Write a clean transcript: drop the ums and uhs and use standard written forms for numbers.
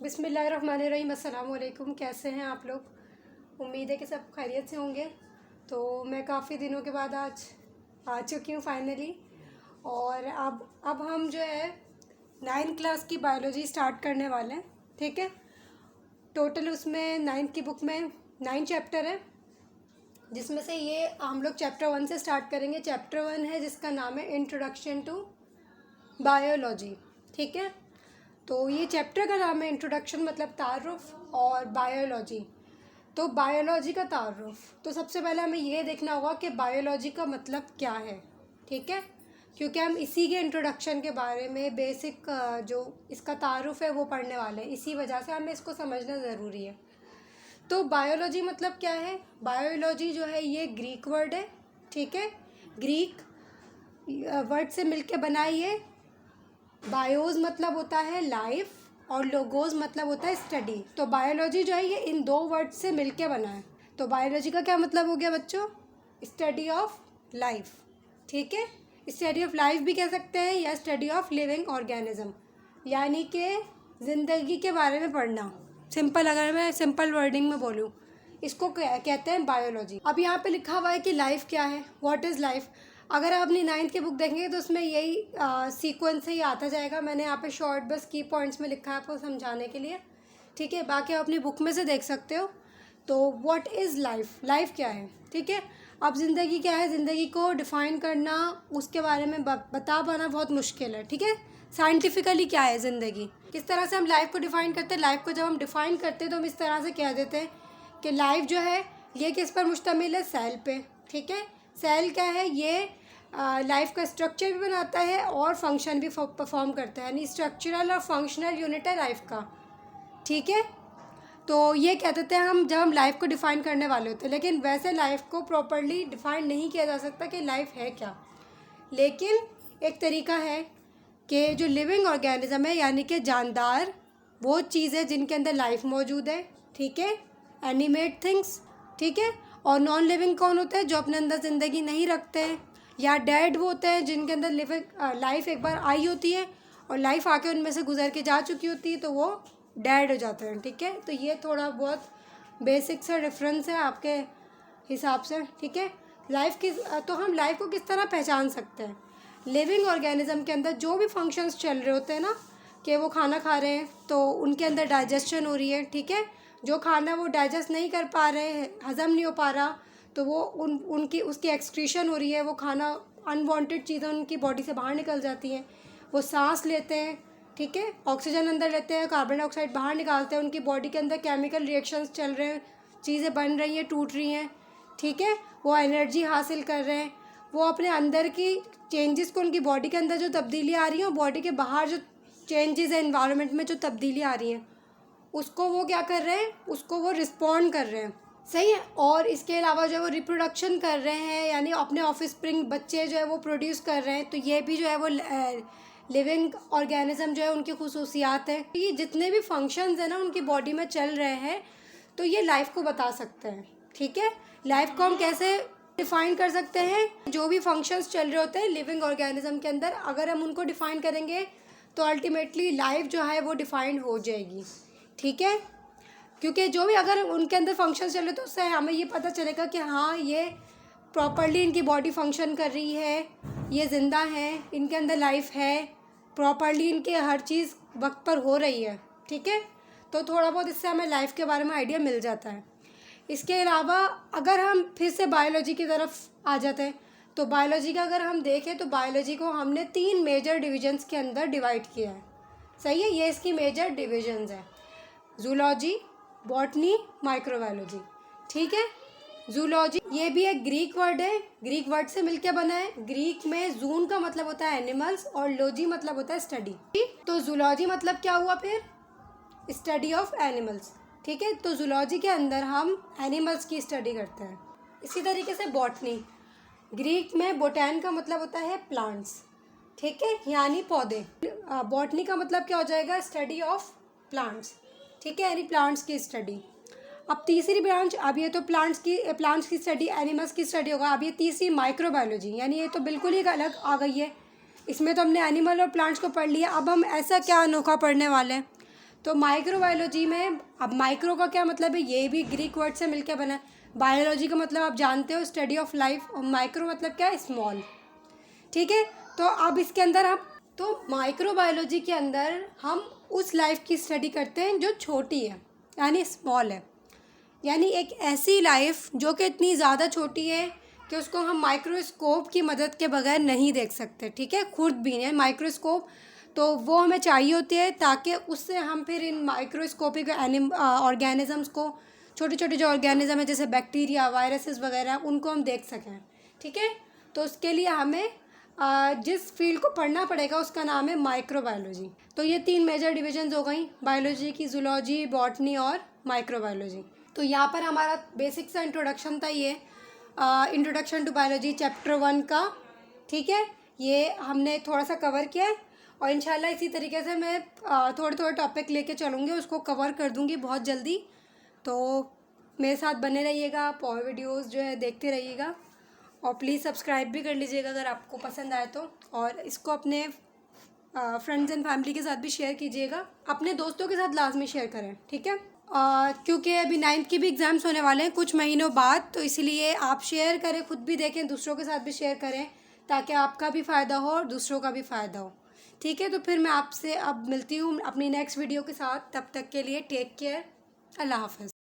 बिस्मिल्लाहिर्रहमानिर्रहीम। अस्सलाम वालेकुम। कैसे हैं आप लोग? उम्मीद है कि सब खैरियत से होंगे। तो मैं काफ़ी दिनों के बाद आज आ चुकी हूँ फाइनली। और अब हम जो है 9th क्लास की बायोलॉजी स्टार्ट करने वाले हैं। ठीक है, टोटल उसमें 9th की बुक में 9 चैप्टर है, जिसमें से ये हम लोग चैप्टर 1 से स्टार्ट करेंगे। चैप्टर 1 है जिसका नाम है इंट्रोडक्शन टू बायोलॉजी। ठीक है, तो ये चैप्टर का नाम है इंट्रोडक्शन, मतलब तारुफ, और बायोलॉजी तो बायोलॉजी का तारुफ। तो सबसे पहले हमें ये देखना होगा कि बायोलॉजी का मतलब क्या है। ठीक है, क्योंकि हम इसी के इंट्रोडक्शन के बारे में बेसिक जो इसका तारुफ है वो पढ़ने वाले हैं, इसी वजह से हमें इसको समझना ज़रूरी है। तो बायोलॉजी मतलब क्या है? बायोलॉजी जो है ये ग्रीक वर्ड है। ठीक है, ग्रीक वर्ड से मिलके बना है ये। बायोज मतलब होता है लाइफ और लोगोज मतलब होता है स्टडी। तो बायोलॉजी जो है ये इन दो वर्ड से मिलके बना है। तो बायोलॉजी का क्या मतलब हो गया बच्चों? Study of life. ठीक है, स्टडी ऑफ लाइफ भी कह सकते हैं या स्टडी ऑफ लिविंग ऑर्गेनिज्म, यानी कि ज़िंदगी के बारे में पढ़ना। सिंपल, अगर मैं सिंपल वर्डिंग में बोलूँ, इसको कहते हैं बायोलॉजी। अब यहाँ पे लिखा हुआ है कि लाइफ क्या है, व्हाट इज़ लाइफ। अगर आप अपनी 9th की बुक देखेंगे तो उसमें यही सीक्वेंस से ही आता जाएगा। मैंने यहाँ पे शॉर्ट बस की पॉइंट्स में लिखा है आपको समझाने के लिए। ठीक है, बाकी आप अपनी बुक में से देख सकते हो। तो व्हाट इज़ लाइफ, लाइफ क्या है? ठीक है, अब ज़िंदगी क्या है? ज़िंदगी को डिफ़ाइन करना, उसके बारे में बता पाना बहुत मुश्किल है। ठीक है, साइंटिफिकली क्या है ज़िंदगी, किस तरह से हम लाइफ को डिफ़ाइन करते हैं। लाइफ को जब हम डिफ़ाइन करते हैं तो हम इस तरह से कह देते हैं कि लाइफ जो है ये किस पर मुश्तमिल है? सेल पे। ठीक है, सेल क्या है? ये लाइफ का स्ट्रक्चर भी बनाता है और फंक्शन भी परफॉर्म करता है, यानी स्ट्रक्चरल और फंक्शनल यूनिट है लाइफ का। ठीक है, तो ये कह देते हैं हम जब हम लाइफ को डिफ़ाइन करने वाले होते हैं। लेकिन वैसे लाइफ को प्रॉपरली डिफ़ाइन नहीं किया जा सकता कि लाइफ है क्या। लेकिन एक तरीका है कि जो लिविंग ऑर्गेनिज्म है, यानी कि जानदार, वो चीज़ है जिनके अंदर लाइफ मौजूद है। ठीक है, एनिमेट थिंग्स। ठीक है, और नॉन लिविंग कौन होते हैं? जो अपने अंदर ज़िंदगी नहीं रखते हैं, या डेड वो होते हैं जिनके अंदर लिविंग लाइफ एक बार आई होती है और लाइफ आके उनमें से गुजर के जा चुकी होती है, तो वो डेड हो जाते हैं। ठीक है, तो ये थोड़ा बहुत बेसिक सा डिफरेंस है आपके हिसाब से। ठीक है, लाइफ की तो हम लाइफ को किस तरह पहचान सकते हैं? लिविंग ऑर्गेनिज्म के अंदर जो भी फंक्शंस चल रहे होते हैं ना, कि वो खाना खा रहे हैं तो उनके अंदर डाइजेशन हो रही है। ठीक है, जो खाना वो डाइजेस्ट नहीं कर पा रहे हैं, हज़म नहीं हो पा रहा, तो वो उनकी उसकी एक्सक्रीशन हो रही है। वो खाना, अनवांटेड चीज़ें उनकी बॉडी से बाहर निकल जाती हैं। वो सांस लेते हैं। ठीक है, ऑक्सीजन अंदर लेते हैं, कार्बन डाइऑक्साइड बाहर निकालते हैं। उनकी बॉडी के अंदर केमिकल रिएक्शंस चल रहे हैं, चीज़ें बन रही हैं, टूट रही हैं। ठीक है, वो एनर्जी हासिल कर रहे हैं। वो अपने अंदर की चेंजेस को, उनकी बॉडी के अंदर जो तब्दीली आ रही हैं और बॉडी के बाहर जो चेंजेस है, इन्वायरमेंट में जो तब्दीली आ रही हैं, उसको वो क्या कर रहे हैं? उसको वो रिस्पॉन्ड कर रहे हैं। सही है, और इसके अलावा जो है वो रिप्रोडक्शन कर रहे हैं, यानी अपने ऑफस्प्रिंग बच्चे जो है वो प्रोड्यूस कर रहे हैं। तो ये भी जो है वो लिविंग ऑर्गेनिज्म जो है उनकी खुसूसियात है। ये जितने भी फंक्शंस हैं ना उनकी बॉडी में चल रहे हैं, तो ये लाइफ को बता सकते हैं। ठीक है, लाइफ को हम कैसे डिफ़ाइन कर सकते हैं? जो भी फंक्शंस चल रहे होते हैं लिविंग ऑर्गेनिज्म के अंदर, अगर हम उनको डिफ़ाइन करेंगे तो अल्टीमेटली लाइफ जो है वो डिफ़ाइन हो जाएगी। ठीक है, क्योंकि जो भी अगर उनके अंदर फंक्शन चल रहे तो उससे हमें ये पता चलेगा कि हाँ, ये प्रॉपरली इनकी बॉडी फंक्शन कर रही है, ये ज़िंदा हैं, इनके अंदर लाइफ है, प्रॉपरली इनके हर चीज़ वक्त पर हो रही है। ठीक है, तो थोड़ा बहुत इससे हमें लाइफ के बारे में आइडिया मिल जाता है। इसके अलावा अगर हम फिर से बायोलॉजी की तरफ आ जाते हैं, तो बायोलॉजी का अगर हम देखें तो बायोलॉजी को हमने 3 मेजर डिविजन्स के अंदर डिवाइड किया है। सही है, ये इसकी मेजर डिविजन्स है: जूलॉजी, बॉटनी, माइक्रोबायोलॉजी। ठीक है, जूलॉजी ये भी एक ग्रीक वर्ड है, ग्रीक वर्ड से मिलके बना है। ग्रीक में जून का मतलब होता है एनिमल्स और लॉजी मतलब होता है स्टडी। तो जूलॉजी मतलब क्या हुआ फिर? Study of animals. ठीक है, तो जूलॉजी के अंदर हम एनिमल्स की स्टडी करते हैं। इसी तरीके से बॉटनी, ग्रीक में बोटैन का मतलब होता है प्लांट्स। ठीक है, यानी पौधे। बॉटनी का मतलब क्या हो जाएगा? Study of plants. ठीक है, यानी प्लांट्स की स्टडी। अब तीसरी ब्रांच, अब ये तो प्लांट्स की स्टडी, एनिमल्स की स्टडी होगा। अब ये तीसरी माइक्रोबायोलॉजी, यानी ये तो बिल्कुल ही अलग आ गई है। इसमें तो हमने एनिमल और प्लांट्स को पढ़ लिया। अब हम ऐसा क्या अनोखा पढ़ने वाले हैं? तो माइक्रोबायोलॉजी में, अब माइक्रो का क्या मतलब है, ये भी ग्रीक वर्ड से मिलकर बना है। बायोलॉजी का मतलब आप जानते हो स्टडी ऑफ लाइफ, और माइक्रो मतलब क्या है, स्मॉल। ठीक है, तो अब इसके अंदर हम, तो माइक्रोबायोलॉजी के अंदर हम उस लाइफ की स्टडी करते हैं जो छोटी है, यानी स्मॉल है। यानी एक ऐसी लाइफ जो कि इतनी ज़्यादा छोटी है कि उसको हम माइक्रोस्कोप की मदद के बगैर नहीं देख सकते। ठीक है, खुद भी नहीं माइक्रोस्कोप, तो वो हमें चाहिए होती है ताकि उससे हम फिर इन माइक्रोस्कोपिक ऑर्गेनिज़म्स को, छोटे छोटे जो ऑर्गेनिज़म है जैसे बैक्टीरिया, वायरसेस वगैरह, उनको हम देख सकें। ठीक है, तो उसके लिए हमें जिस फील्ड को पढ़ना पड़ेगा उसका नाम है माइक्रोबायोलॉजी। तो ये 3 मेजर डिविजन्स हो गई बायोलॉजी की, जूलॉजी, बॉटनी और माइक्रोबायोलॉजी। तो यहाँ पर हमारा बेसिक सा इंट्रोडक्शन था, ये इंट्रोडक्शन टू बायोलॉजी चैप्टर 1 का। ठीक है, ये हमने थोड़ा सा कवर किया है, और इंशाल्लाह इसी तरीके से मैं थोड़े थोड़े टॉपिक लेके चलूँगी, उसको कवर कर दूँगी बहुत जल्दी। तो मेरे साथ बने रहिएगा आप, और वीडियोज़ जो है देखते रहिएगा, और प्लीज़ सब्सक्राइब भी कर लीजिएगा अगर आपको पसंद आए तो, और इसको अपने फ्रेंड्स एंड फैमिली के साथ भी शेयर कीजिएगा, अपने दोस्तों के साथ लाजमी शेयर करें। ठीक है, क्योंकि अभी 9th के भी एग्ज़ाम्स होने वाले हैं कुछ महीनों बाद, तो इसलिए आप शेयर करें, खुद भी देखें, दूसरों के साथ भी शेयर करें, ताकि आपका भी फ़ायदा हो और दूसरों का भी फ़ायदा हो। ठीक है, तो फिर मैं आपसे अब मिलती हूँ अपनी नेक्स्ट वीडियो के साथ। तब तक के लिए टेक केयर, अल्लाह हाफ़िज़।